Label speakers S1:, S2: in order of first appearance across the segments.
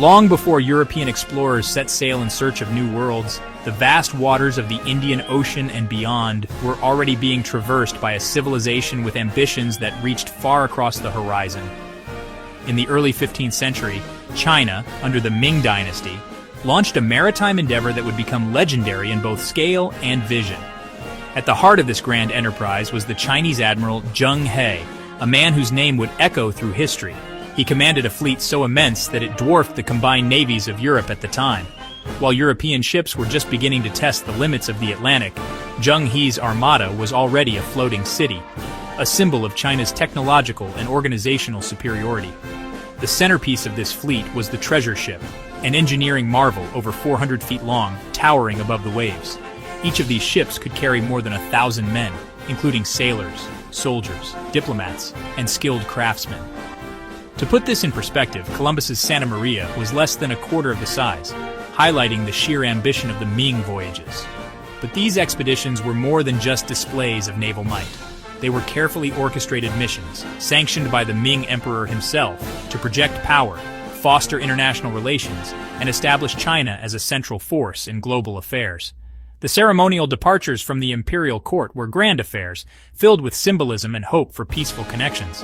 S1: Long before European explorers set sail in search of new worlds, the vast waters of the Indian Ocean and beyond were already being traversed by a civilization with ambitions that reached far across the horizon. In the early 15th century, China, under the Ming Dynasty, launched a maritime endeavor that would become legendary in both scale and vision. At the heart of this grand enterprise was the Chinese admiral Zheng He, a man whose name would echo through history. He commanded a fleet so immense that it dwarfed the combined navies of Europe at the time. While European ships were just beginning to test the limits of the Atlantic, Zheng He's armada was already a floating city, a symbol of China's technological and organizational superiority. The centerpiece of this fleet was the treasure ship, an engineering marvel over 400 feet long, towering above the waves. Each of these ships could carry more than 1,000 men, including sailors, soldiers, diplomats, and skilled craftsmen. To put this in perspective, Columbus's Santa Maria was less than a quarter of the size, highlighting the sheer ambition of the Ming voyages. But these expeditions were more than just displays of naval might. They were carefully orchestrated missions, sanctioned by the Ming Emperor himself, to project power, foster international relations, and establish China as a central force in global affairs. The ceremonial departures from the imperial court were grand affairs, filled with symbolism and hope for peaceful connections.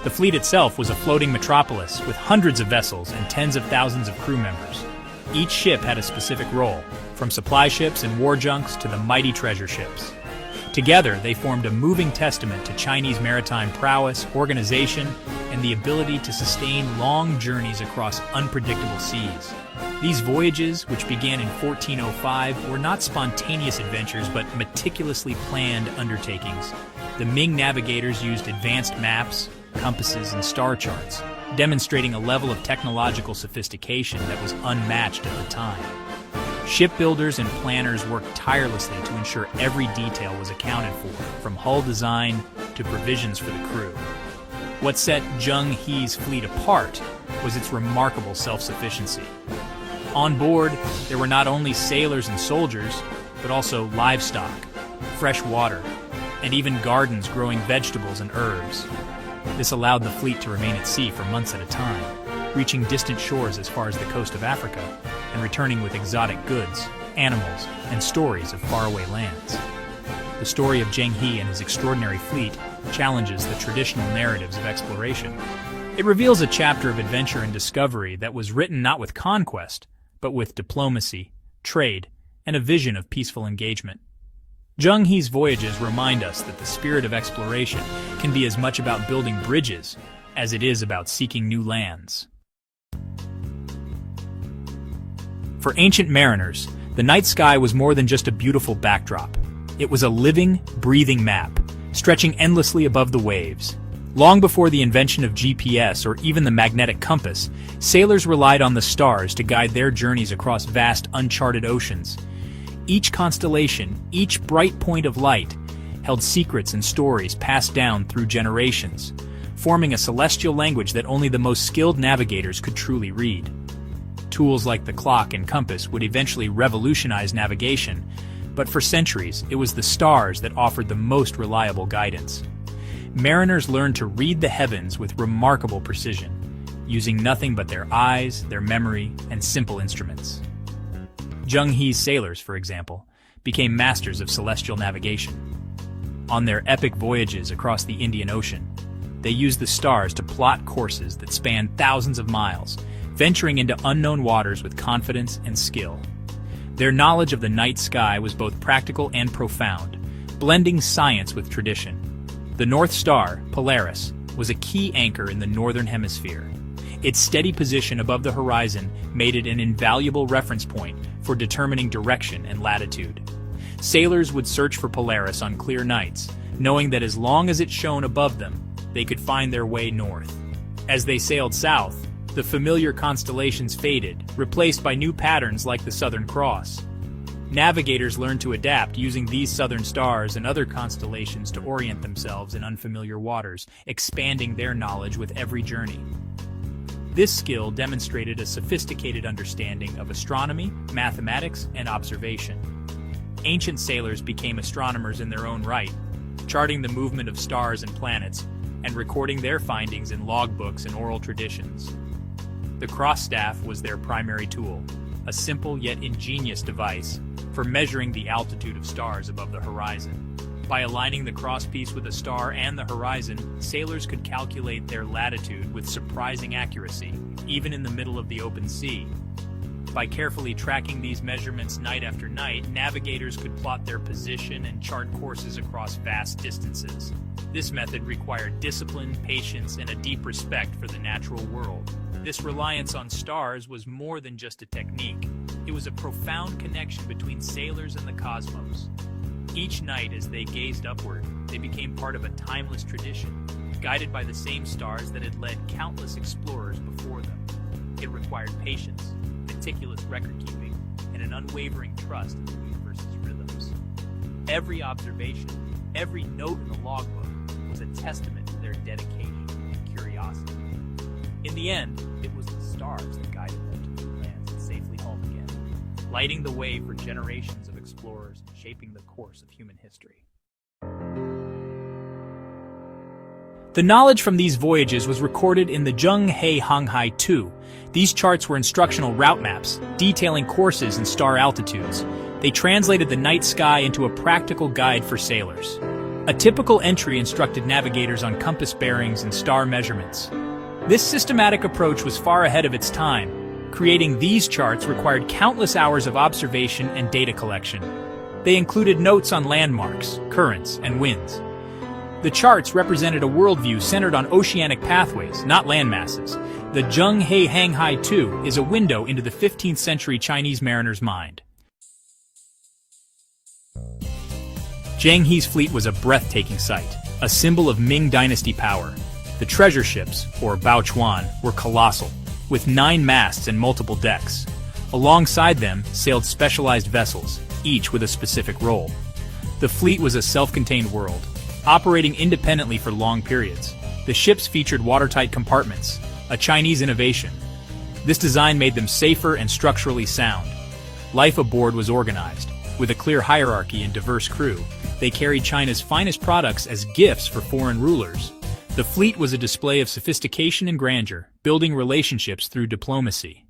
S1: The fleet itself was a floating metropolis with hundreds of vessels and tens of thousands of crew members. Each ship had a specific role, from supply ships and war junks to the mighty treasure ships. Together, they formed a moving testament to Chinese maritime prowess, organization, and the ability to sustain long journeys across unpredictable seas. These voyages, which began in 1405, were not spontaneous adventures but meticulously planned undertakings. The Ming navigators used advanced maps, compasses, and star charts, demonstrating a level of technological sophistication that was unmatched at the time. Shipbuilders and planners worked tirelessly to ensure every detail was accounted for, from hull design to provisions for the crew. What set Zheng He's fleet apart was its remarkable self-sufficiency. On board, there were not only sailors and soldiers, but also livestock, fresh water, and even gardens growing vegetables and herbs. This allowed the fleet to remain at sea for months at a time, reaching distant shores as far as the coast of Africa, and returning with exotic goods, animals, and stories of faraway lands. The story of Zheng He and his extraordinary fleet challenges the traditional narratives of exploration. It reveals a chapter of adventure and discovery that was written not with conquest, but with diplomacy, trade, and a vision of peaceful engagement. Zheng He's voyages remind us that the spirit of exploration can be as much about building bridges as it is about seeking new lands. For ancient mariners, the night sky was more than just a beautiful backdrop. It was a living, breathing map, stretching endlessly above the waves. Long before the invention of GPS or even the magnetic compass, sailors relied on the stars to guide their journeys across vast, uncharted oceans. Each constellation, each bright point of light, held secrets and stories passed down through generations, forming a celestial language that only the most skilled navigators could truly read. Tools like the clock and compass would eventually revolutionize navigation, but for centuries it was the stars that offered the most reliable guidance. Mariners learned to read the heavens with remarkable precision, using nothing but their eyes, their memory, and simple instruments. Zheng He's sailors, for example, became masters of celestial navigation. On their epic voyages across the Indian Ocean, they used the stars to plot courses that spanned thousands of miles, venturing into unknown waters with confidence and skill. Their knowledge of the night sky was both practical and profound, blending science with tradition. The North Star, Polaris, was a key anchor in the Northern Hemisphere. Its steady position above the horizon made it an invaluable reference point for determining direction and latitude. Sailors would search for Polaris on clear nights, knowing that as long as it shone above them, they could find their way north. As they sailed south, the familiar constellations faded, replaced by new patterns like the Southern Cross. Navigators learned to adapt using these southern stars and other constellations to orient themselves in unfamiliar waters, expanding their knowledge with every journey. This skill demonstrated a sophisticated understanding of astronomy, mathematics, and observation. Ancient sailors became astronomers in their own right, charting the movement of stars and planets, and recording their findings in logbooks and oral traditions. The cross staff was their primary tool, a simple yet ingenious device for measuring the altitude of stars above the horizon. By aligning the crosspiece with a star and the horizon, sailors could calculate their latitude with surprising accuracy, even in the middle of the open sea. By carefully tracking these measurements night after night, navigators could plot their position and chart courses across vast distances. This method required discipline, patience, and a deep respect for the natural world. This reliance on stars was more than just a technique. It was a profound connection between sailors and the cosmos. Each night, as they gazed upward, they became part of a timeless tradition, guided by the same stars that had led countless explorers before them. It required patience, meticulous record-keeping, and an unwavering trust in the universe's rhythms. Every observation, every note in the logbook was a testament to their dedication and curiosity. In the end, it was the stars that guided them to new lands and safely home again, lighting the way for generations of explorers and shaping the course of human history. The knowledge from these voyages was recorded in the Zheng He Hanghai II. These charts were instructional route maps, detailing courses and star altitudes. They translated the night sky into a practical guide for sailors. A typical entry instructed navigators on compass bearings and star measurements. This systematic approach was far ahead of its time. Creating these charts required countless hours of observation and data collection. They included notes on landmarks, currents, and winds. The charts represented a worldview centered on oceanic pathways, not landmasses. The Zheng He Hanghai II is a window into the 15th century Chinese mariner's mind. Zheng He's fleet was a breathtaking sight, a symbol of Ming Dynasty power. The treasure ships, or baochuan, were colossal, with 9 masts and multiple decks. Alongside them sailed specialized vessels, each with a specific role. The fleet was a self-contained world, operating independently for long periods. The ships featured watertight compartments, a Chinese innovation. This design made them safer and structurally sound. Life aboard was organized, with a clear hierarchy and diverse crew. They carried China's finest products as gifts for foreign rulers. The fleet was a display of sophistication and grandeur, building relationships through diplomacy.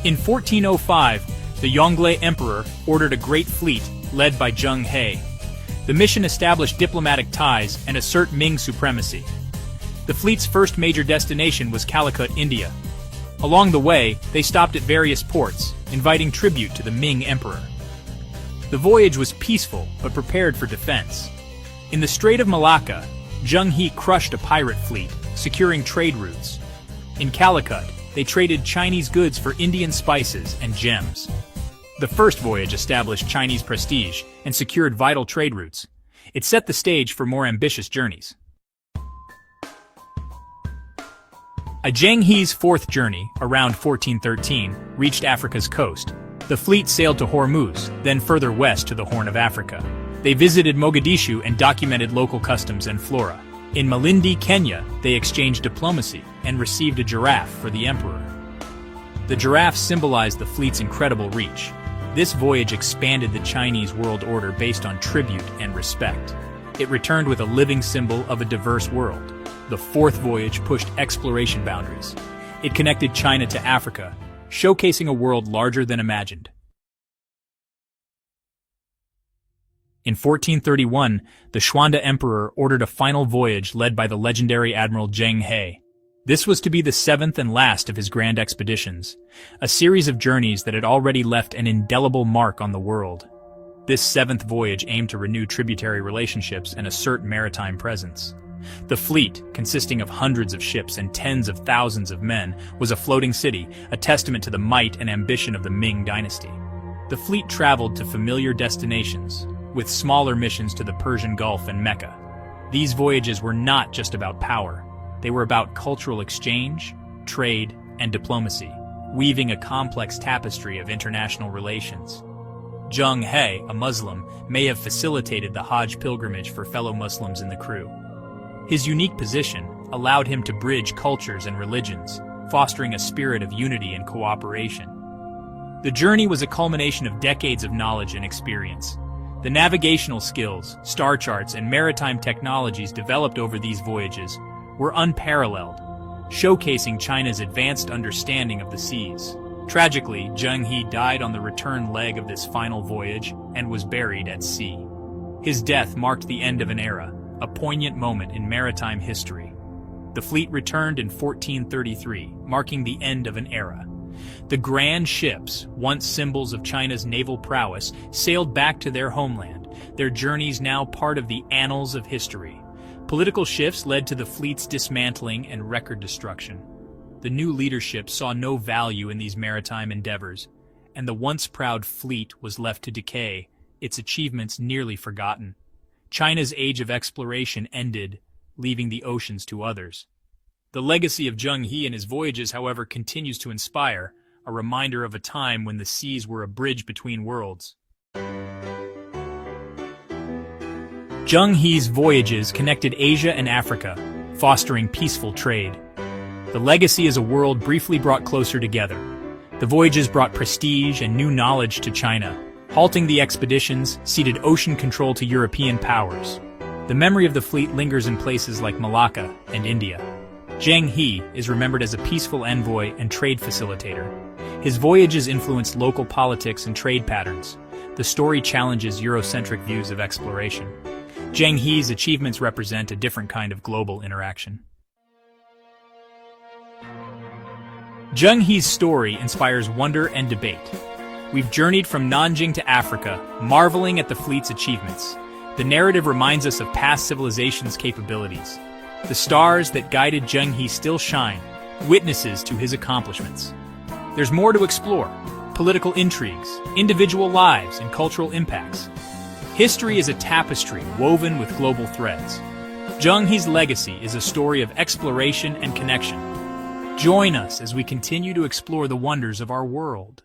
S1: In 1405, the Yongle Emperor ordered a great fleet led by Zheng He. The mission established diplomatic ties and assert Ming supremacy. The fleet's first major destination was Calicut, India. Along the way, they stopped at various ports, inviting tribute to the Ming Emperor. The voyage was peaceful, but prepared for defense. In the Strait of Malacca, Zheng He crushed a pirate fleet, securing trade routes. In Calicut, they traded Chinese goods for Indian spices and gems. The first voyage established Chinese prestige and secured vital trade routes. It set the stage for more ambitious journeys. A Zheng He's fourth journey, around 1413, reached Africa's coast. The fleet sailed to Hormuz, then further west to the Horn of Africa. They visited Mogadishu and documented local customs and flora. In Malindi, Kenya, they exchanged diplomacy and received a giraffe for the emperor. The giraffe symbolized the fleet's incredible reach. This voyage expanded the Chinese world order based on tribute and respect. It returned with a living symbol of a diverse world. The fourth voyage pushed exploration boundaries. It connected China to Africa, showcasing a world larger than imagined. In 1431, the Xuande Emperor ordered a final voyage led by the legendary Admiral Zheng He. This was to be the 7th and last of his grand expeditions, a series of journeys that had already left an indelible mark on the world. This 7th voyage aimed to renew tributary relationships and assert maritime presence. The fleet, consisting of hundreds of ships and tens of thousands of men, was a floating city, a testament to the might and ambition of the Ming Dynasty. The fleet traveled to familiar destinations, with smaller missions to the Persian Gulf and Mecca. These voyages were not just about power. They were about cultural exchange, trade, and diplomacy, weaving a complex tapestry of international relations. Zheng He, a Muslim, may have facilitated the Hajj pilgrimage for fellow Muslims in the crew. His unique position allowed him to bridge cultures and religions, fostering a spirit of unity and cooperation. The journey was a culmination of decades of knowledge and experience. The navigational skills, star charts, and maritime technologies developed over these voyages were unparalleled, showcasing China's advanced understanding of the seas. Tragically, Zheng He died on the return leg of this final voyage and was buried at sea. His death marked the end of an era, a poignant moment in maritime history. The fleet returned in 1433, marking the end of an era. The grand ships, once symbols of China's naval prowess, sailed back to their homeland, their journeys now part of the annals of history. Political shifts led to the fleet's dismantling and record destruction. The new leadership saw no value in these maritime endeavors, and the once proud fleet was left to decay, its achievements nearly forgotten. China's age of exploration ended, leaving the oceans to others. The legacy of Zheng He and his voyages, however, continues to inspire, a reminder of a time when the seas were a bridge between worlds. Zheng He's voyages connected Asia and Africa, fostering peaceful trade. The legacy is a world briefly brought closer together. The voyages brought prestige and new knowledge to China. Halting the expeditions ceded ocean control to European powers. The memory of the fleet lingers in places like Malacca and India. Zheng He is remembered as a peaceful envoy and trade facilitator. His voyages influenced local politics and trade patterns. The story challenges Eurocentric views of exploration. Zheng He's achievements represent a different kind of global interaction. Zheng He's story inspires wonder and debate. We've journeyed from Nanjing to Africa, marveling at the fleet's achievements. The narrative reminds us of past civilizations' capabilities. The stars that guided Zheng He still shine, witnesses to his accomplishments. There's more to explore: political intrigues, individual lives, and cultural impacts. History is a tapestry woven with global threads. Zheng He's legacy is a story of exploration and connection. Join us as we continue to explore the wonders of our world.